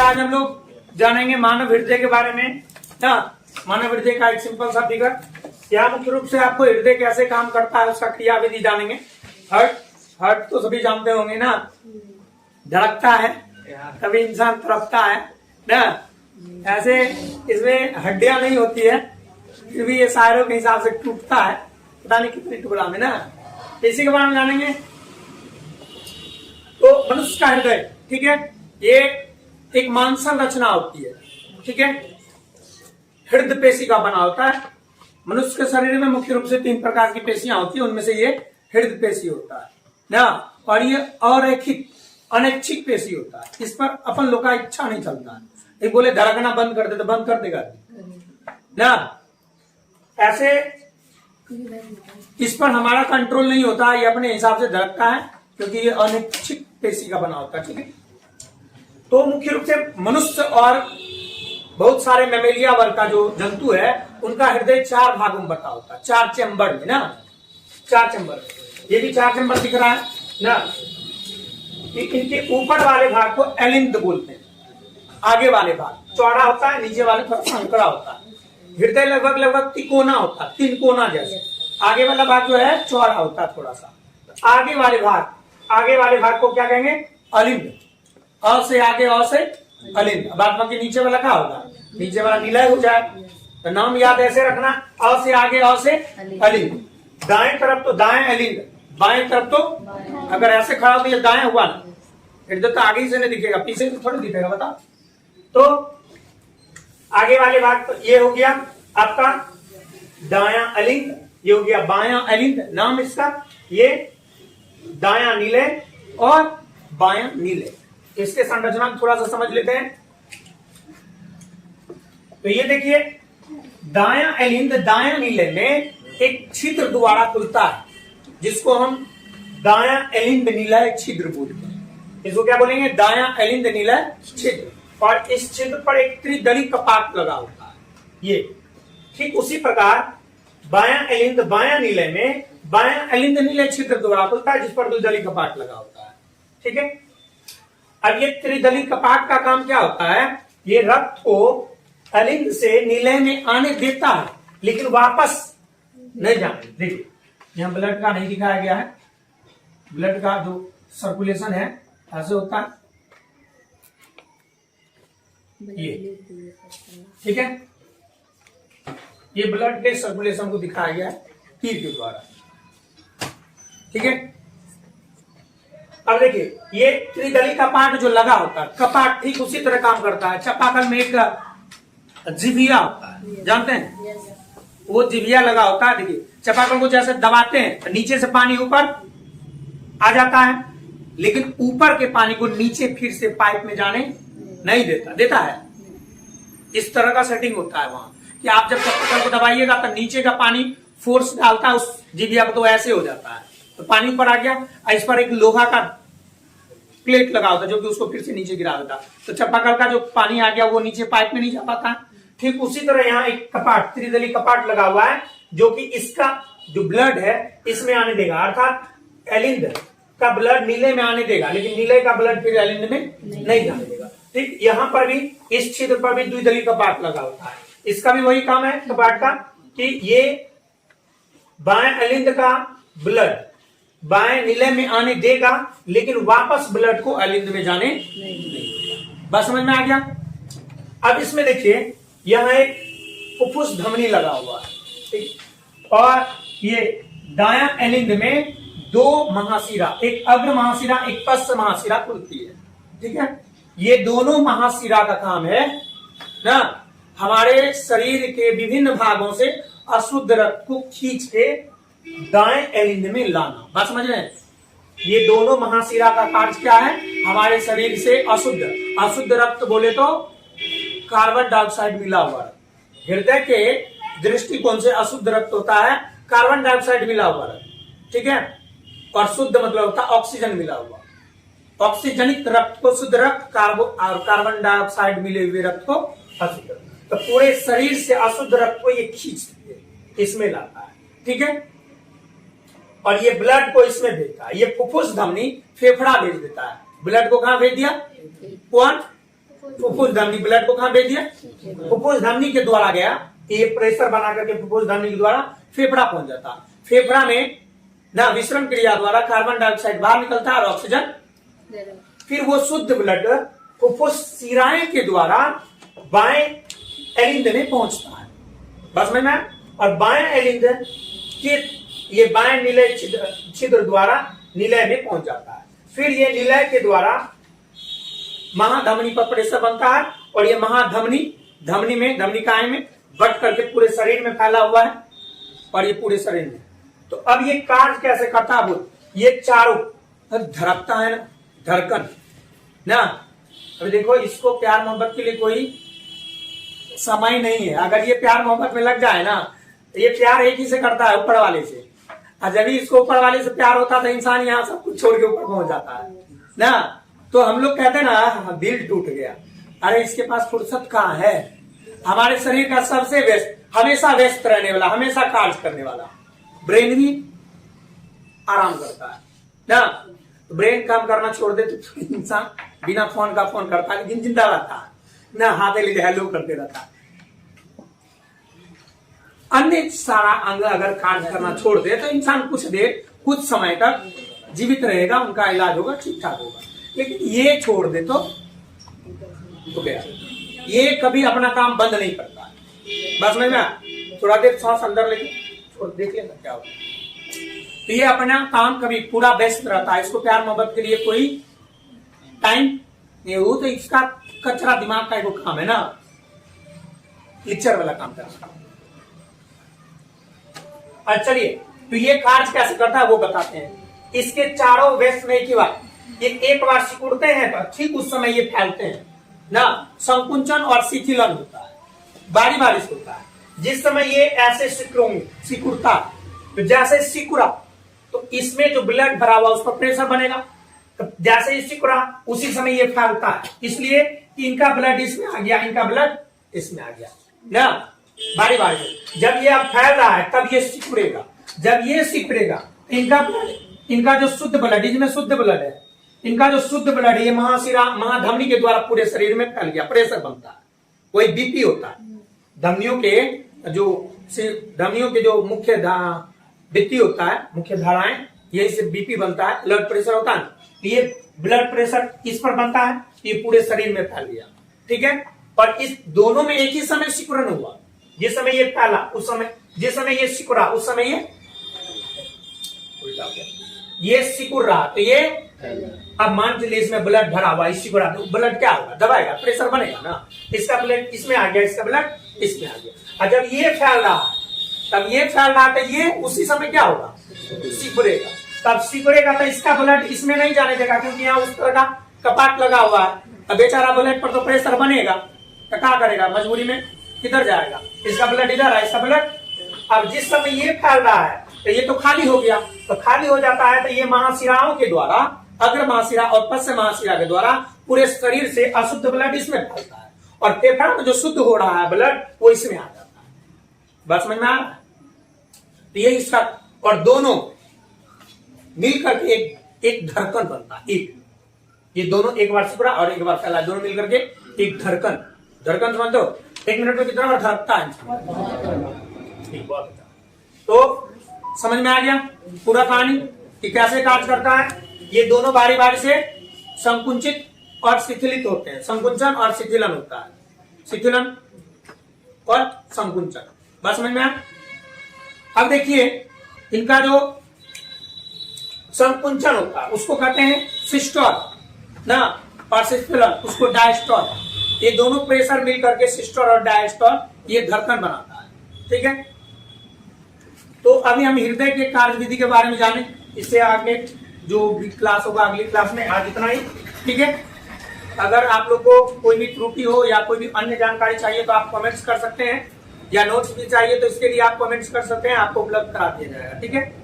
आज हम लोग जानेंगे मानव हृदय के बारे में ना। मानव हृदय का एक सिंपल सा फिगर, यहाँ मुख्य रूप से आपको हृदय कैसे काम करता है उसका क्रियाविधि जानेंगे। हार्ट तो सभी जानते होंगे ना, धड़कता है तभी इंसान तड़पता है ना। ऐसे इसमें हड्डियां नहीं होती है, फिर भी ये शायरों के हिसाब से टूटता है, पता नहीं कितने टुकड़ा में ना। इसी के बारे में जानेंगे। तो मनुष्य का हृदय, ठीक है, ये एक मांसल रचना होती है, ठीक है, हृदय पेशी का बना होता है। मनुष्य के शरीर में मुख्य रूप से 3 प्रकार की पेशियां होती है, उनमें से ये हृदय पेशी होता है ना। और ये अरैखिक अनैच्छिक पेशी होता है, इस पर अपन लोग का इच्छा नहीं चलता है। एक बोले धड़कना बंद कर दे तो बंद कर देगा ना। ऐसे इस पर हमारा कंट्रोल नहीं होता, ये अपने हिसाब से धड़कता है क्योंकि ये अनैच्छिक पेशी का बना होता है, ठीक है। तो मुख्य रूप से मनुष्य और बहुत सारे मैमेलिया वर्ग का जो जंतु है उनका हृदय 4 भागों में बटा होता है, 4 चैम्बर में ना, 4 चैम्बर। ये भी 4 चैम्बर दिख रहा है ना। इनके ऊपर वाले भाग को एलिंद बोलते हैं, आगे वाले भाग चौड़ा होता है, नीचे वाले थोड़ा संकरा होता है। हृदय लगभग तिकोना होता है, 3 कोना जैसे। आगे वाला भाग जो है चौड़ा होता है थोड़ा सा। आगे वाले भाग को क्या कहेंगे? अलिंद। अ से आगे अ से अलिंद। बाद बाकी नीचे वाला क्या होगा? नीचे वाला निलय हो जाए। तो नाम याद ऐसे रखना, अ से आगे अ से अलिंद। दाएं तरफ तो दाएं अलिंद, बाएं तरफ तो अगर ऐसे खड़ा तो ये दाएं हुआ ना, हृदय तो आगे से नहीं दिखेगा, पीछे से थोड़ी दिखेगा, बता। तो आगे वाले भाग तो ये हो गया आपका दायां अलिंद, ये हो गया बायां अलिंद। नाम इसका ये दायां नीले और बायां नीले। इसके संरचना थोड़ा सा समझ लेते हैं। तो ये देखिए दायां अलिंद दायां नीले में एक छिद्र द्वारा खुलता है, जिसको हम दायां अलिंद नीलय छिद्र बोलते हैं। इसको क्या बोलेंगे? दायां अलिंद नीलय छिद्र। और इस छिद्र पर एक त्रिदली कपाट लगा होता है। ये ठीक उसी प्रकार बायां अलिंद बायां नीले में बायां अलिंद नीलय छिद्र द्वारा खुलता है, जिस पर द्विदली कपाट लगा होता है, ठीक है। अब ये त्रिदली कपाट का काम क्या होता है? ये रक्त को अलिंद से नीले में आने देता है, लेकिन वापस नहीं जाने। देखिए यहां ब्लड का नहीं दिखाया गया है, ब्लड का जो सर्कुलेशन है ऐसे होता है, ये ठीक है। ये ब्लड के सर्कुलेशन को दिखाया गया है तीर के द्वारा, ठीक है। अब देखिए ये त्रिदली कपाट जो लगा होता है, कपाट ठीक उसी तरह काम करता है। चापाकल में एक जिभिया होता है, जानते हैं? वो जिभिया लगा होता है। देखिए चापाकल को जैसे दबाते हैं तो नीचे से पानी ऊपर आ जाता है, लेकिन ऊपर के पानी को नीचे फिर से पाइप में जाने नहीं देता है। इस तरह का सेटिंग होता है वहां कि आप जब चापाकल को दबाइएगा तो नीचे का पानी फोर्स डालता है उस जिभिया को, तो ऐसे हो जाता है, तो पानी ऊपर आ गया। इस पर एक लोहा का प्लेट लगा होता है जो कि उसको फिर से नीचे गिरा देता है, तो चापाकल का जो पानी आ गया वो नीचे पाइप में नहीं जा पाता है। ठीक उसी तरह यहाँ एक कपाट, त्रिदली कपाट लगा हुआ है, जो कि इसका जो ब्लड है इसमें आने देगा, अर्थात एलिंद का ब्लड नीले में आने देगा, लेकिन नीले का ब्लड फिर एलिंद में नहीं जाने देगा। ठीक यहाँ पर भी इस छिद्र पर भी द्विदली कपाट लगा होता है। इसका भी वही काम है कपाट का कि ये बाएं एलिंद का ब्लड बाएं नीले में आने देगा, लेकिन वापस ब्लड को एलिंद में जाने नहीं देगा। बस समझ में आ गया। अब इसमें देखिए यहां एक फुफ्फुस धमनी लगा हुआ है, ठीक। और ये दायां एलिंद में 2 महाशिरा, एक अग्र महाशिरा एक पश्च महाशिरा खुलती है, ठीक है। ये दोनों महाशिरा का काम है ना हमारे शरीर के विभिन्न भागों से अशुद्ध रक्त को खींच के दाएं एलिंद में लाना। बात समझ रहे हैं? ये दोनों महाशिरा का कार्य क्या है? हमारे शरीर से अशुद्ध रक्त बोले तो कार्बन डाइऑक्साइड मिला हुआ रक्त। हृदय के दृष्टिकोण से अशुद्ध रक्त होता है कार्बन डाइऑक्साइड मिला हुआ रक्त, ठीक है। और शुद्ध मतलब होता है ऑक्सीजन मिला हुआ। ऑक्सीजनिक रक्त को शुद्ध रक्त, और कार्बन डाइऑक्साइड मिले हुए रक्त को अशुद्ध रक्त। तो पूरे शरीर से अशुद्ध रक्त को ये खींचती है, इसमें लाता है, ठीक है। और ये ब्लड को इसमें भेजता है। ये फुफ्फुस धमनी फेफड़ा भेज देता है। ब्लड को कहां भेज दिया? कौन? फुफ्फुस धमनी, ब्लड को कहाँ भेज दिया? फुफ्फुस धमनी के द्वारा गया, ये प्रेशर बना करके फुफ्फुस धमनी के द्वारा फेफड़ा पहुंच जाता। फेफड़ा में ना विसरण क्रिया द्वारा कार्बन डाइऑक्साइड बाहर निकलता है और ऑक्सीजन, फिर वो शुद्ध ब्लड फुफ्फुस शिराएं के द्वारा बाएं एलिंद में पहुंचता है, बस में ना। और बाएं एलिंद के ये बाएं निलय छिद्र द्वारा निलय में पहुंच जाता है। फिर ये निलय के द्वारा महाधमनी पर प्रेशर बनता है और ये महाधमनी धमनी में धमनिकाएं में बट करके पूरे शरीर में फैला हुआ है और ये पूरे शरीर में। तो अब ये कार्य कैसे करता है? ये चारों धड़कता है ना, धड़कन ना। अभी देखो, इसको प्यार मोहब्बत के लिए कोई समय नहीं है। अगर ये प्यार मोहब्बत में लग जाए ना, तो ये प्यार एक ही से करता है, ऊपर वाले से। और जब भी इसको ऊपर वाले से प्यार होता तो इंसान यहाँ सब कुछ छोड़ के ऊपर पहुंच जाता है ना। तो हम लोग कहते हैं ना, दिल टूट गया। अरे इसके पास फुर्सत कहाँ है? हमारे शरीर का सबसे व्यस्त, हमेशा व्यस्त रहने वाला, हमेशा कार्य करने वाला ब्रेन भी आराम करता है ना। तो ब्रेन काम करना छोड़ दे तो इंसान बिना फोन का फोन करता है, लेकिन जिंदा रहता है ना, हाथ ले हेलो करते रहता है। अन्य सारा अंग अगर कार्य करना छोड़ दे तो इंसान कुछ देर, कुछ समय तक जीवित रहेगा, उनका इलाज होगा, ठीक ठाक होगा। लेकिन ये छोड़ दे तो गया। ये कभी अपना काम बंद नहीं करता। बस में थोड़ा देर सांस अंदर लेके छोड़ देख लेना क्या होगा। तो ये अपना काम कभी पूरा व्यस्त रहता है। इसको प्यार मोहब्बत के लिए कोई टाइम नहीं हो। तो इसका कचरा दिमाग का एक काम है ना, लेक्चर वाला काम करना। और चलिए, तो ये कार्य कैसे करता है वो बताते हैं। इसके चारों व्यस्त में की बात, ये एक बार सिकुड़ते हैं तो ठीक उस समय ये फैलते हैं ना। संकुंचन और शिथिलन होता है, बारी बारी से होता है। जिस समय ये ऐसे सिकुड़ता, तो जैसे सिकुड़ा तो इसमें जो ब्लड भरा हुआ उस पर प्रेशर बनेगा। तो जैसे ही सिकुड़ा उसी समय ये फैलता है। इसलिए इनका ब्लड इसमें आ गया, इनका ब्लड इसमें आ गया ना, बारी बारी से। जब ये अब फैल रहा है तब ये सिकुड़ेगा। जब ये सिकुड़ेगा इनका ब्लड, इनका जो शुद्ध ब्लड, इसमें शुद्ध ब्लड है, इनका जो शुद्ध ब्लड ये महाशिरा महाधमनी के द्वारा पूरे शरीर में फैल गया, प्रेशर बनता है। वही बीपी होता है। धमनियों के जो मुख्य भित्ति होता है, मुख्य धाराएं, यही से बीपी बनता है, ब्लड प्रेशर होता है। ये ब्लड प्रेशर इस पर बनता है, ये पूरे शरीर में फैल गया, ठीक है। और इस दोनों में एक ही समय सिकुड़न हुआ। जिस समय ये फैला उस समय, जिस समय ये सिकुड़ा उस समय ये उल्टा हो गया। ये सिकुड़ रहा तो ये, अब मान लीजिए इसमें ब्लड भरा हुआ, इस सिकुड़ा तो ब्लड क्या होगा? दबाएगा, प्रेशर बनेगा ना। इसका ब्लड इसमें आ गया, इसका ब्लड इसमें आ गया। और जब ये फैल रहा है तब ये फैल रहा तो ये उसी समय क्या होगा? सिकुड़ेगा। तब सिकुड़ेगा तो इसका ब्लड इसमें नहीं जाने देगा, क्योंकि यहाँ उस तरह का कपाट लगा हुआ है। अब बेचारा ब्लड पर तो प्रेशर बनेगा, तो क्या करेगा? मजबूरी में किधर जाएगा? इसका ब्लड इधर है, इसका ब्लड। अब जिस समय ये फैल रहा है तो ये तो खाली हो गया। तो खाली हो जाता है तो ये महाशिराओं के द्वारा, अग्र महाशिरा और पश्चिम महाशिरा के द्वारा पूरे शरीर से अशुद्ध ब्लड इसमें फैलता है, और फेफड़ा में जो शुद्ध हो रहा है ब्लड वो इसमें आ जाता है। बस समझ में आ रहा है? तो ये इसका, और दोनों मिलकर के एक धड़कन बनता है। एक ये दोनों एक बार सिकुड़ा और एक बार फैला, दोनों मिलकर के एक धड़कन। धड़कन समझ दो, 1 मिनट में कितना बार धड़कता है? ठीक, बहुत अच्छा। तो समझ में आ गया पूरा कहानी कि कैसे कार्य करता है। ये दोनों बारी बारी से संकुचित और शिथिलित होते हैं। संकुंचन और शिथिलन होता है, शिथिलन और संकुंचन। बस समझ में आया? अब देखिए, इनका जो संकुंचन होता है उसको कहते हैं सिस्टोल ना, और शिथिलन उसको डायस्टोल। ये दोनों प्रेशर मिलकर के सिस्टोल और डायस्टोल ये धड़कन बनाता है, ठीक है। तो अभी हम हृदय के कार्य विधि के बारे में जाने, इससे आगे जो भी क्लास होगा अगली क्लास में। आज इतना ही, ठीक है। अगर आप लोग को कोई भी त्रुटि हो या कोई भी अन्य जानकारी चाहिए तो आप कमेंट्स कर सकते हैं, या नोट्स भी चाहिए तो इसके लिए आप कमेंट्स कर सकते हैं, आपको उपलब्ध करा दिया जाएगा, ठीक है।